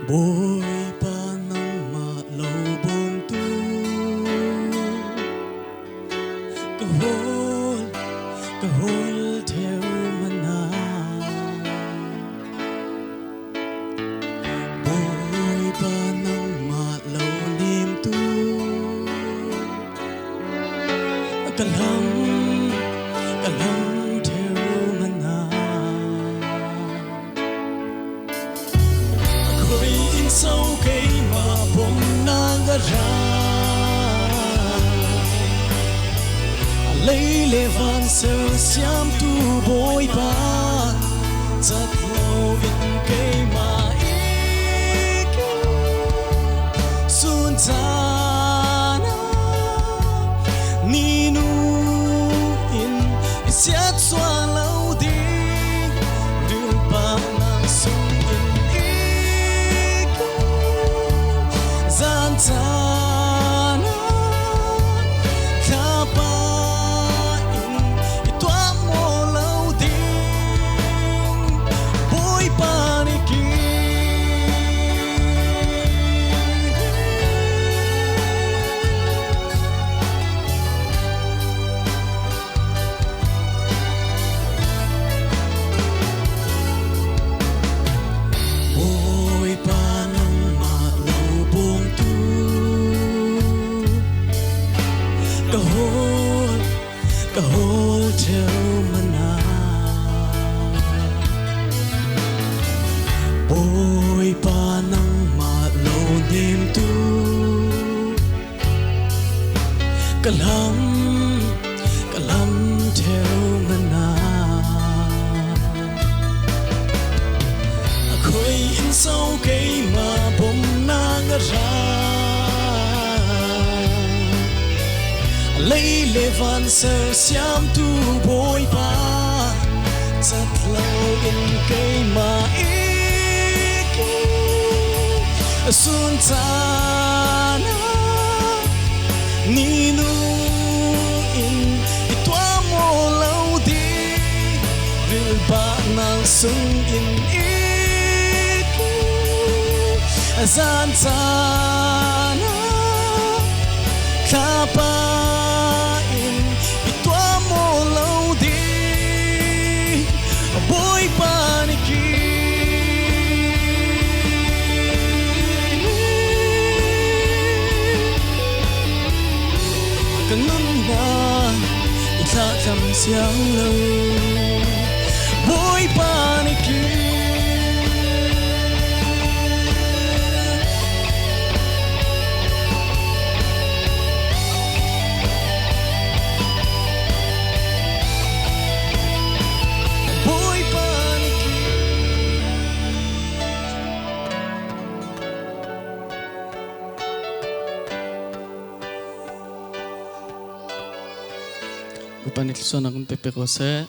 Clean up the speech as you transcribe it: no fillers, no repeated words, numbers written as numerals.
Buhay pa ng malubong tu Kahol, kahol theo mana Buhay pa ng malaunim tu Kalam, kalam theo mana Ako'y insaw kay mabong nagaray Alay levan sa siyam tu boy pa Tatlo in kay maiko Suntana Ninuin Isyat swalaw di Rupa ng sungin iko Zantana Kapain Ito mo law din Boy paniki Kahol, kahol theo mana Boy pa ng malaunim tu Kalam, kalam theo mana Ako'y insaw kay mabong nangaray Lay levan sa siyam tu boy pa Tatlaw in kay maiko Suntana Ninuin Ito mo law di Rilba ng sungin iko Zantana Kapain Ito mo law di Boy paniki Ganun na Itakam siyang law Boy paniki Paniklusan akong Pepe Jose